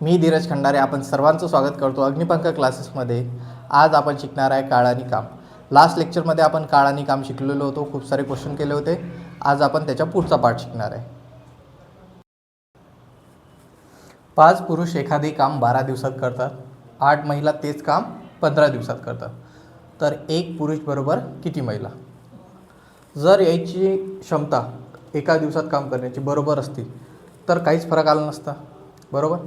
मी धीरज खंडारे आपण सर्वांचं स्वागत करतो अग्निपंख क्लासेसमध्ये। आज आपण शिकणार आहे काळ आणि काम। लास्ट लेक्चरमध्ये आपण काळ आणि काम शिकलेलो होतो, खूप सारे क्वेश्चन केले होते। आज आपण त्याचा पुढचा पार्ट शिकणार आहे। 5 पुरुष एखादे काम 12 दिवसात करतात, 8 महिला तेच काम 15 दिवसात करतात, तर एक पुरुष बरोबर किती महिला? जर याची क्षमता एका दिवसात काम करण्याची बरोबर असती तर काहीच फरक आला नसता, बरोबर।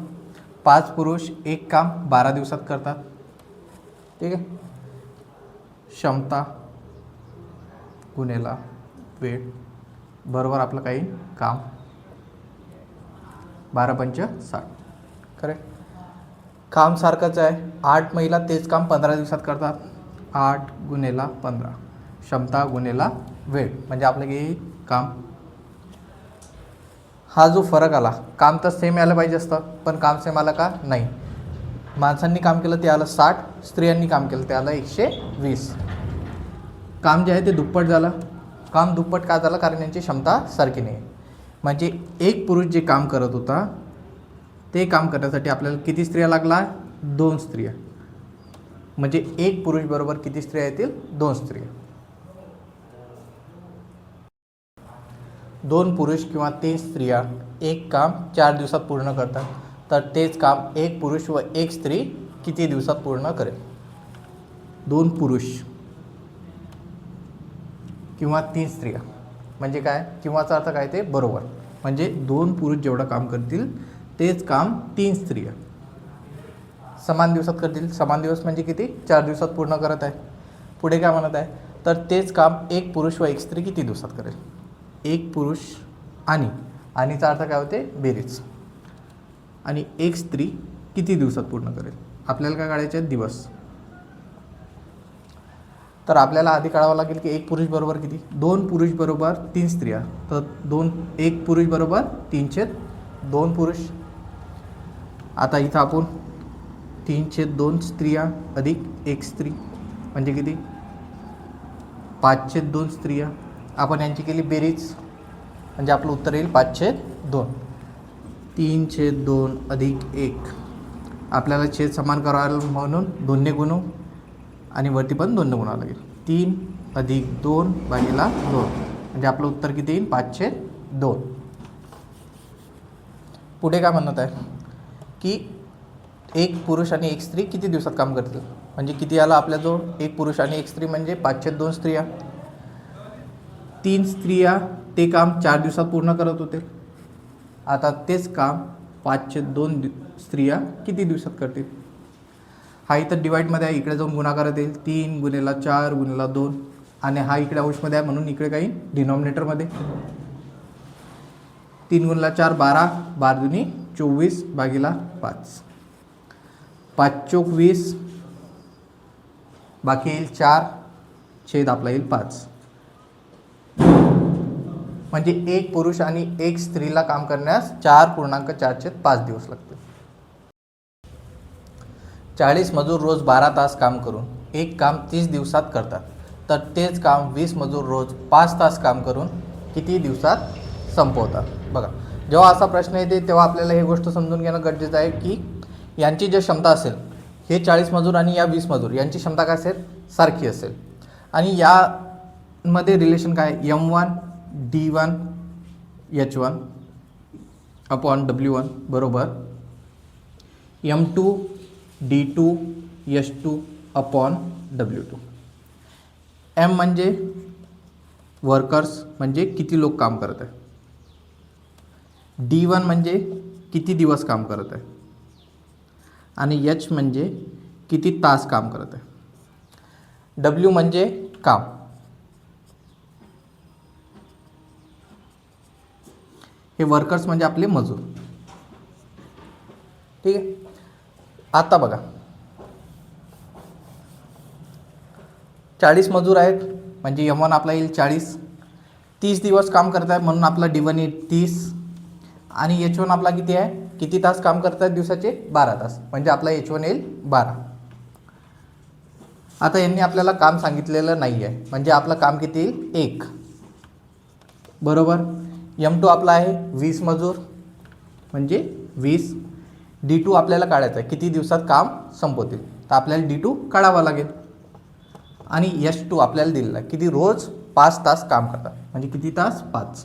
5 पुरुष एक काम 12 दिवसात करतात, ठीक आहे। क्षमता गुणेला वेळ बरोबर आपलं काही काम 12 पंच 60, करेक्ट। काम सारखंच आहे, 8 महिला तेच काम 15 दिवसात करतात, 8 गुणेला 15 क्षमता गुणेला वेळ म्हणजे आपलं काही काम। हा जो फरक आला, काम तर सेम यायला पाहिजे असतं, पण काम सेम आलं का? नाही। माणसांनी काम केलं ते आलं 60, स्त्रियांनी काम केलं ते आलं 120। काम जे आहे ते दुप्पट झालं। काम दुप्पट का झालं? कारण यांची क्षमता सारखी नाही। म्हणजे एक पुरुष जे काम करत होता ते काम करण्यासाठी आपल्याला किती स्त्रिया लागला? 2 स्त्रिया। म्हणजे एक पुरुष बरोबर किती स्त्रिया येतील? 2 स्त्रिया। 2 पुरुष किंवा 3 स्त्रिया एक काम 4 दिवसात पूर्ण करतात, तर तेच काम एक पुरुष व एक स्त्री किती दिवसात पूर्ण करेल? 2 पुरुष किंवा 3 स्त्रिया म्हणजे काय? किंवाचा अर्थ काय? ते बरोबर। म्हणजे 2 पुरुष जेवढं काम करतील तेच काम 3 स्त्रिया समान दिवसात करतील। समान दिवस म्हणजे किती? 4 दिवसात पूर्ण करत आहे। पुढे काय म्हणत आहे? तर तेच काम एक पुरुष व एक स्त्री किती दिवसात करेल? एक पुरुष आणिचा अर्थ काय होते? बेरीज। आणि एक स्त्री किती दिवसात पूर्ण करेल? आपल्याला काय काढायचे? दिवस। तर आपल्याला आधी काढावं लागेल की एक पुरुष बरोबर किती? 2 पुरुष बरोबर 3 स्त्रिया, तर एक पुरुष बरोबर 3/2 पुरुष। आता इथं आपण 3/2 स्त्रिया अधिक एक स्त्री म्हणजे किती? 5/2 स्त्रिया। आपण यांची केली बेरीज म्हणजे आपलं उत्तर येईल 5/2। 3/2 अधिक 1, आपल्याला छेद समान करायला म्हणून 2ने गुणू आणि वरती पण 2ने गुणावं लागेल। 3 अधिक 2 भागिले 2 म्हणजे आपलं उत्तर किती येईल? 5/2। पुढे काय म्हणत आहे की एक पुरुष आणि एक स्त्री किती दिवसात काम करतील? म्हणजे किती आला आपल्याजवळ? एक पुरुष आणि एक स्त्री म्हणजे 5/2 स्त्रिया। 3 स्त्रिया ते काम 4 दिवसात पूर्ण करत होते, आता तेच काम 5/2 स्त्रिया किती दिवसात करतील? हा इथं डिवाईडमध्ये आहे, इकडे जाऊन गुणाकारात येईल। 3 गुणेला 4 गुणेला 2 आणि हा इकडे अंशमध्ये आहे म्हणून इकडे काही डिनॉमिनेटरमध्ये। 3 गुणेला 4 12, 12 दुनी 24 भागिले 5, 5 चोक 20, बाकी येईल 4, छेद आपला येईल 5। म्हणजे एक पुरुष आणि एक स्त्रीला काम करण्यास 4.4/5 दिवस लागतील। 40 मजूर रोज 12 तास काम करून एक काम 30 दिवसात करतात, तर तेच काम 20 मजूर रोज 5 तास काम करून किती दिवसात संपवतात? बघा, जेव्हा असा प्रश्न येते तेव्हा आपल्याला ही गोष्ट समजून घेणं गरजेचं आहे की यांची जी क्षमता असेल, हे 40 मजूर आणि या 20 मजूर यांची क्षमता काय असेल? सारखी असेल। आणि यामध्ये रिलेशन काय? M1 D1 H1 upon W1 बरोबर M2 D2 H2 upon W2। M म्हणजे वर्कर्स म्हणजे किती लोक काम करत आहे, D1 म्हणजे किती दिवस काम करत आहे, आणि H म्हणजे किती तास काम करत आहे। W म्हणजे काम, हे वर्कर्स म्हणजे आपले मजूर, ठीक आहे। आता बघा 40 मजूर आहेत म्हणजे M1 आपला येईल 40, 30 दिवस काम करत आहे म्हणून आपला D1 येईल 30, आणि H1 आपला किती आहे? किती तास काम करत आहेत दिवसाचे? 12 तास म्हणजे आपला H1 येईल 12। आता यांनी आपल्याला काम सांगितलेलं नाही आहे म्हणजे आपलं काम किती येईल? 1 बरोबर। M2 आपला आहे 20 मजूर म्हणजे 20 D2 आपल्याला काढायचं आहे, किती दिवसात काम संपवतील. तर आपल्याला D2 काढावा लागेल. आणि S2 आपल्याला दिलेला आहे, किती रोज 5 तास काम करतात, म्हणजे किती तास 5.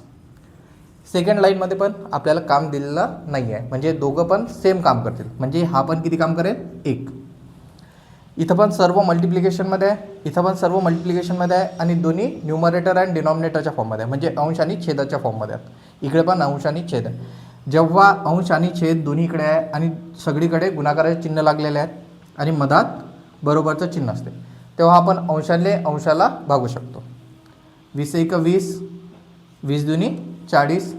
सेकंड लाईनमध्ये पण आपल्याला काम दिलेलं नाही आहे, म्हणजे दोघं पण सेम काम करतील, म्हणजे हा पण किती काम करेल 1. इथं पण सर्व मल्टिप्लिकेशनमध्ये आहे, इथं पण सर्व मल्टिप्लिकेशनमध्ये आहे आणि दोन्ही न्यूमरेटर आणि डिनॉमिनेटरच्या फॉर्ममध्ये आहे, म्हणजे अंश आणि छेदाच्या फॉर्ममध्ये आहेत. इकडे पण अंश आणि छेद आहे. जेव्हा अंश आणि छेद दोन्हीकडे आहे आणि सगळीकडे गुणाकाराचे चिन्ह लागलेले आहेत आणि मधात बरोबरचं चिन्ह असते, तेव्हा आपण अंशाले अंशाला भागू शकतो. 20 × 1 = 20, 20 × 2 = 40,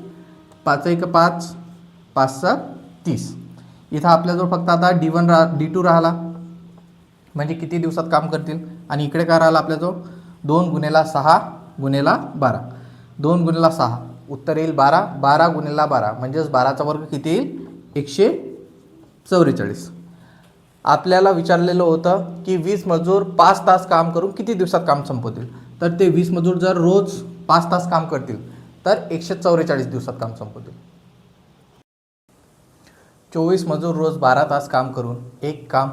5 × 1 = 5, 5 × 6 = 30. इथं आपल्याजवळ फक्त आता D2 राहिला, म्हणजे किती दिवसात काम करतील. आणि इकडे काय राहिलं आपल्याजवळ 2 × 6 × 12, 2 × 6 उत्तर येईल 12, 12 × 12 म्हणजेच 12चा वर्ग किती येईल 144. आपल्याला विचारलेलं होतं की 20 मजूर 5 तास काम करून किती दिवसात काम संपवतील. तर ते 20 मजूर जर रोज 5 तास काम करतील तर 144 दिवसात काम संपवतील. 24 मजूर रोज 12 तास काम करून एक काम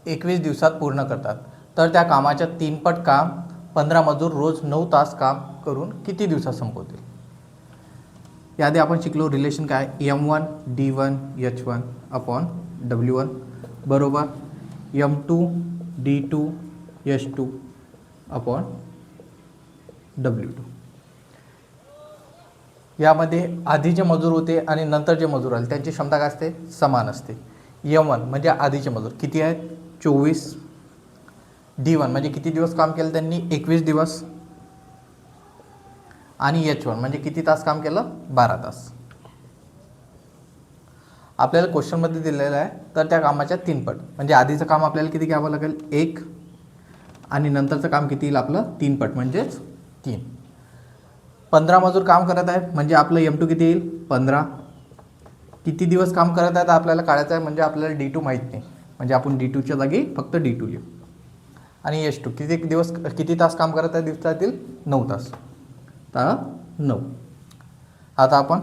21 दिवसात पूर्ण करतात, तर त्या कामाच्या 3 पट काम 15 मजूर रोज 9 तास काम करून किती दिवसात संपवतील. याआधी आपण शिकलो रिलेशन काय, M1 D1 H1 upon W1 बरोबर M2 D2 H2 upon W2. यामध्ये आधी जे मजूर होते आणि नंतर जे मजूर आले त्यांची क्षमता काय असते, समान असते. M1 म्हणजे आधीचे मजूर किती आहेत 24, D1 म्हणजे किती दिवस काम केलं त्यांनी 21 दिवस, आणि H1 म्हणजे किती तास काम केलं 12 तास. आपल्याला क्वेश्चनमध्ये दिलेलं आहे तर त्या कामाच्या 3 पट, म्हणजे आधीचं काम आपल्याला किती घ्यावं लागेल 1 आणि नंतरचं काम किती येईल आपलं 3 पट म्हणजेच 3. 15 मजूर काम करत आहेत म्हणजे आपलं M2 किती येईल 15. किती दिवस काम करत आहेत आपल्याला काढायचं आहे, म्हणजे आपल्याला D2 माहीत नाही, म्हणजे आपण D2च्या जागी फक्त D2 लिहू. आणि H2 किती तास काम करत आहे दिवसातील 9 तास, तर 9. आता आपण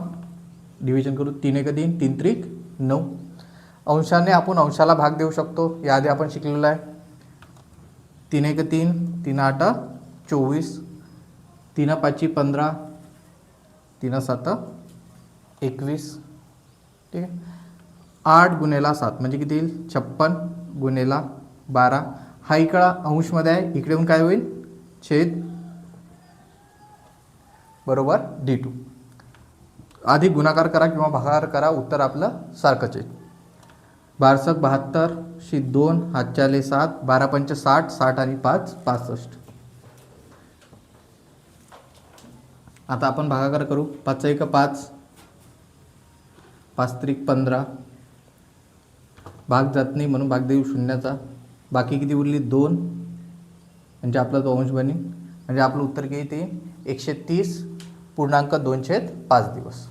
डिव्हिजन करू, 3 × 3 = 3 × 3 = 9. अंशाने आपण अंशाला भाग देऊ शकतो, याआधी आपण शिकलेलं आहे. 3 × 3 = 3 × 8 = 24, 3 × 5 = 15, 3 × 7 = 21. ठीक आहे. 8 × 7 म्हणजे किती येईल 56 × 12. हा इकडा अंशमध्ये आहे, इकडे येऊन काय होईल छेद बरोबर D2. आधी गुणाकार करा किंवा भागाकार करा, उत्तर आपलं सारखंच आहे. 12 × 72, 2 हातच्याले 7, 12 × 5 = 60, 60 आणि 5 = 65. आता आपण भागाकार करू. 5 × 1 = 5, 5 × 3 = 15, भाग जात नाही म्हणून भाग देऊ शून्याचा, बाकी किती उरली 2, म्हणजे आपला तो अंश बनेल, म्हणजे आपलं उत्तर किती 130.2/5 दिवस.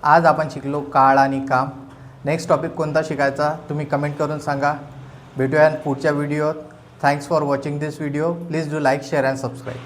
आज आपण शिकलो काळ आणि काम. नेक्स्ट टॉपिक कोणता शिकायचा तुम्ही कमेंट करून सांगा. भेटूया पुढच्या व्हिडिओत. Thanks for watching this video. Please do like, share and subscribe.